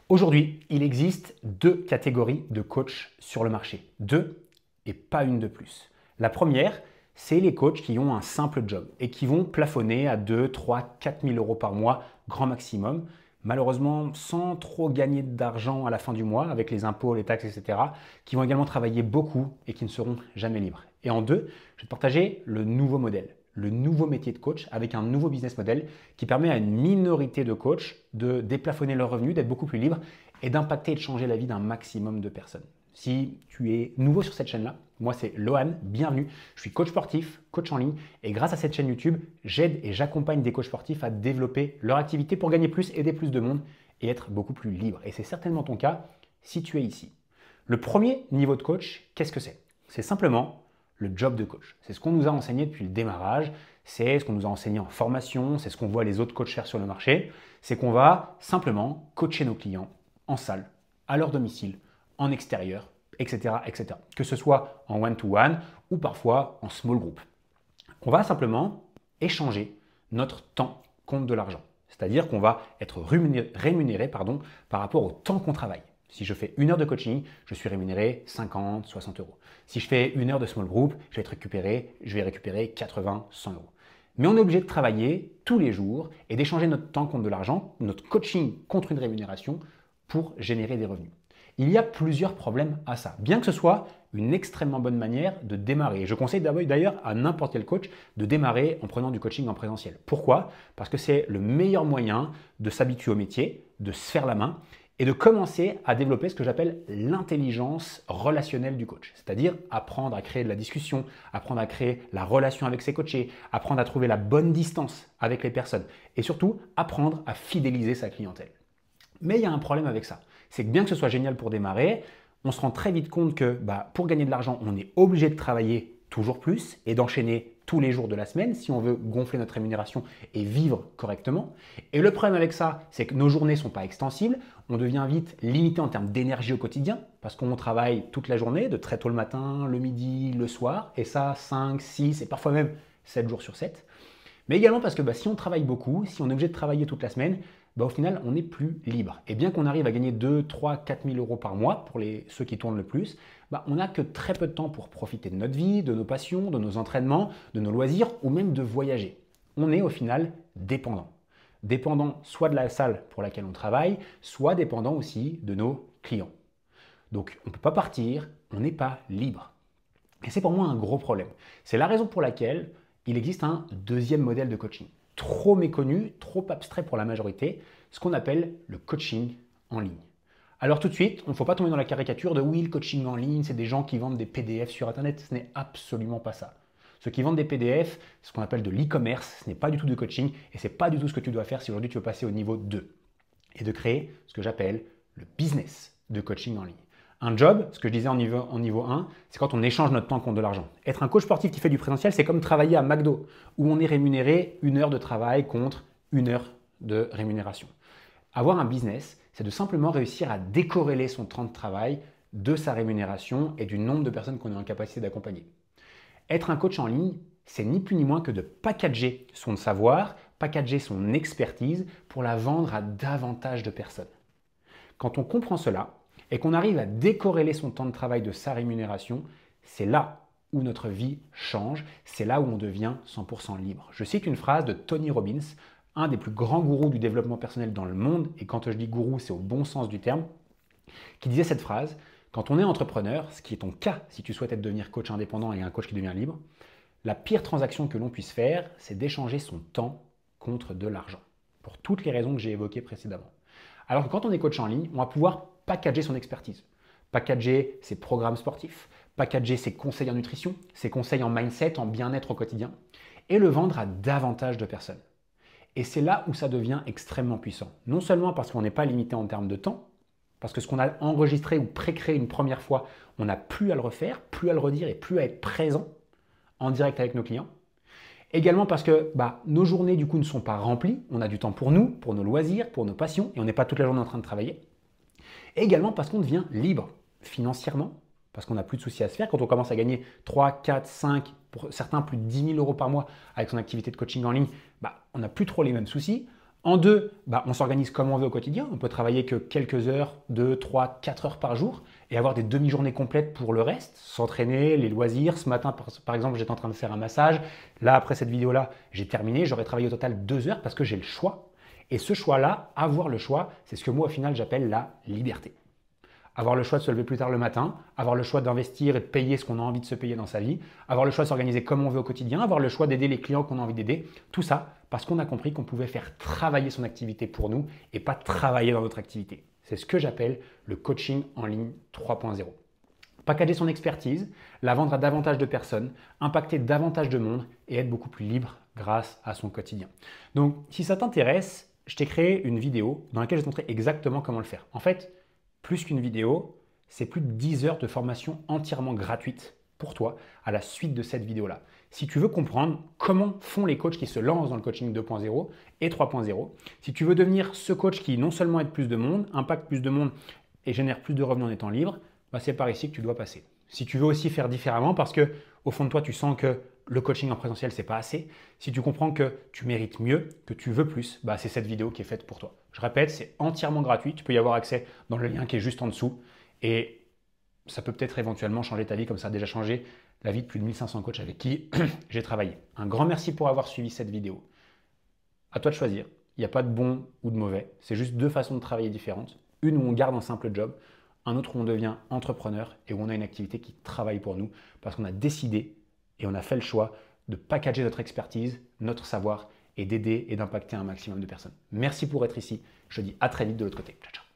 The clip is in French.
Aujourd'hui, il existe deux catégories de coachs sur le marché. Deux et pas une de plus. La première, c'est les coachs qui ont un simple job et qui vont plafonner à 2, 3, 4 000 euros par mois, grand maximum. Malheureusement, sans trop gagner d'argent à la fin du mois, avec les impôts, les taxes, etc., qui vont également travailler beaucoup et qui ne seront jamais libres. Et en deux, je vais te partager le nouveau modèle, le nouveau métier de coach avec un nouveau business model qui permet à une minorité de coachs de déplafonner leurs revenus, d'être beaucoup plus libres et d'impacter et de changer la vie d'un maximum de personnes. Si tu es nouveau sur cette chaîne-là, moi c'est Lohan, bienvenue. Je suis coach sportif, coach en ligne et grâce à cette chaîne YouTube, j'aide et j'accompagne des coachs sportifs à développer leur activité pour gagner plus, aider plus de monde et être beaucoup plus libre. Et c'est certainement ton cas si tu es ici. Le premier niveau de coach, qu'est-ce que c'est? C'est simplement le job de coach. C'est ce qu'on nous a enseigné depuis le démarrage, c'est ce qu'on nous a enseigné en formation, c'est ce qu'on voit les autres coachs faire sur le marché, c'est qu'on va simplement coacher nos clients en salle, à leur domicile, en extérieur, etc., etc. Que ce soit en one-to-one ou parfois en small group. On va simplement échanger notre temps contre de l'argent. C'est-à-dire qu'on va être rémunéré par rapport au temps qu'on travaille. Si je fais une heure de coaching, je suis rémunéré 50, 60 euros. Si je fais une heure de small group, je vais récupérer 80, 100 euros. Mais on est obligé de travailler tous les jours et d'échanger notre temps contre de l'argent, notre coaching contre une rémunération pour générer des revenus. Il y a plusieurs problèmes à ça, bien que ce soit une extrêmement bonne manière de démarrer. Je conseille d'ailleurs à n'importe quel coach de démarrer en prenant du coaching en présentiel. Pourquoi? Parce que c'est le meilleur moyen de s'habituer au métier, de se faire la main et de commencer à développer ce que j'appelle l'intelligence relationnelle du coach. C'est-à-dire apprendre à créer de la discussion, apprendre à créer la relation avec ses coachés, apprendre à trouver la bonne distance avec les personnes et surtout apprendre à fidéliser sa clientèle. Mais il y a un problème avec ça. C'est que bien que ce soit génial pour démarrer, on se rend très vite compte que pour gagner de l'argent, on est obligé de travailler toujours plus et d'enchaîner tous les jours de la semaine si on veut gonfler notre rémunération et vivre correctement. Et le problème avec ça, c'est que nos journées ne sont pas extensibles. On devient vite limité en termes d'énergie au quotidien parce qu'on travaille toute la journée, de très tôt le matin, le midi, le soir, et ça 5, 6 et parfois même 7 jours sur 7. Mais également parce que si on travaille beaucoup, si on est obligé de travailler toute la semaine, au final, on n'est plus libre. Et bien qu'on arrive à gagner 2, 3, 4 000 euros par mois pour ceux qui tournent le plus, on n'a que très peu de temps pour profiter de notre vie, de nos passions, de nos entraînements, de nos loisirs ou même de voyager. On est au final dépendant. Dépendant soit de la salle pour laquelle on travaille, soit dépendant aussi de nos clients. Donc on ne peut pas partir, on n'est pas libre. Et c'est pour moi un gros problème. C'est la raison pour laquelle il existe un deuxième modèle de coaching, trop méconnu, trop abstrait pour la majorité, ce qu'on appelle le coaching en ligne. Alors tout de suite, il ne faut pas tomber dans la caricature de oui, le coaching en ligne, c'est des gens qui vendent des PDF sur Internet. Ce n'est absolument pas ça. Ceux qui vendent des PDF, ce qu'on appelle de l'e-commerce, ce n'est pas du tout de coaching et ce n'est pas du tout ce que tu dois faire si aujourd'hui tu veux passer au niveau 2 et de créer ce que j'appelle le business de coaching en ligne. Un job, ce que je disais en niveau 1, c'est quand on échange notre temps contre de l'argent. Être un coach sportif qui fait du présentiel, c'est comme travailler à McDo, où on est rémunéré 1 heure de travail contre 1 heure de rémunération. Avoir un business, c'est de simplement réussir à décorréler son temps de travail de sa rémunération et du nombre de personnes qu'on est en capacité d'accompagner. Être un coach en ligne, c'est ni plus ni moins que de packager son savoir, packager son expertise pour la vendre à davantage de personnes. Quand on comprend cela, et qu'on arrive à décorréler son temps de travail de sa rémunération, c'est là où notre vie change, c'est là où on devient 100% libre. Je cite une phrase de Tony Robbins, un des plus grands gourous du développement personnel dans le monde, et quand je dis gourou, c'est au bon sens du terme, qui disait cette phrase: quand on est entrepreneur, ce qui est ton cas si tu souhaites devenir coach indépendant et un coach qui devient libre, la pire transaction que l'on puisse faire, c'est d'échanger son temps contre de l'argent, pour toutes les raisons que j'ai évoquées précédemment. Alors que quand on est coach en ligne, on va pouvoir packager son expertise, packager ses programmes sportifs, packager ses conseils en nutrition, ses conseils en mindset, en bien-être au quotidien, et le vendre à davantage de personnes. Et c'est là où ça devient extrêmement puissant. Non seulement parce qu'on n'est pas limité en termes de temps, parce que ce qu'on a enregistré ou pré-créé une première fois, on n'a plus à le refaire, plus à le redire et plus à être présent en direct avec nos clients. Également parce que nos journées du coup ne sont pas remplies, on a du temps pour nous, pour nos loisirs, pour nos passions, et on n'est pas toute la journée en train de travailler. Et également parce qu'on devient libre financièrement, parce qu'on n'a plus de soucis à se faire. Quand on commence à gagner 3, 4, 5, pour certains plus de 10 000 euros par mois avec son activité de coaching en ligne, on n'a plus trop les mêmes soucis. En 2, on s'organise comme on veut au quotidien. On peut travailler que quelques heures, 2, 3, 4 heures par jour et avoir des demi-journées complètes pour le reste, s'entraîner, les loisirs. Ce matin, par exemple, j'étais en train de faire un massage. Là, après cette vidéo-là, j'ai terminé. J'aurais travaillé au total 2 heures parce que j'ai le choix. Et ce choix-là, avoir le choix, c'est ce que moi, au final, j'appelle la liberté. Avoir le choix de se lever plus tard le matin, avoir le choix d'investir et de payer ce qu'on a envie de se payer dans sa vie, avoir le choix de s'organiser comme on veut au quotidien, avoir le choix d'aider les clients qu'on a envie d'aider. Tout ça parce qu'on a compris qu'on pouvait faire travailler son activité pour nous et pas travailler dans notre activité. C'est ce que j'appelle le coaching en ligne 3.0. Packager son expertise, la vendre à davantage de personnes, impacter davantage de monde et être beaucoup plus libre grâce à son quotidien. Donc, si ça t'intéresse, je t'ai créé une vidéo dans laquelle je vais te montrer exactement comment le faire. En fait, plus qu'une vidéo, c'est plus de 10 heures de formation entièrement gratuite pour toi à la suite de cette vidéo-là. Si tu veux comprendre comment font les coachs qui se lancent dans le coaching 2.0 et 3.0, si tu veux devenir ce coach qui non seulement aide plus de monde, impacte plus de monde et génère plus de revenus en étant libre, c'est par ici que tu dois passer. Si tu veux aussi faire différemment parce que au fond de toi, tu sens que le coaching en présentiel, c'est pas assez. Si tu comprends que tu mérites mieux, que tu veux plus, c'est cette vidéo qui est faite pour toi. Je répète, c'est entièrement gratuit. Tu peux y avoir accès dans le lien qui est juste en dessous. Et ça peut peut-être éventuellement changer ta vie comme ça a déjà changé la vie de plus de 1500 coachs avec qui j'ai travaillé. Un grand merci pour avoir suivi cette vidéo. À toi de choisir. Il n'y a pas de bon ou de mauvais. C'est juste 2 façons de travailler différentes. Une où on garde un simple job, un autre où on devient entrepreneur et où on a une activité qui travaille pour nous parce qu'on a décidé et on a fait le choix de packager notre expertise, notre savoir et d'aider et d'impacter un maximum de personnes. Merci pour être ici. Je te dis à très vite de l'autre côté. Ciao, ciao.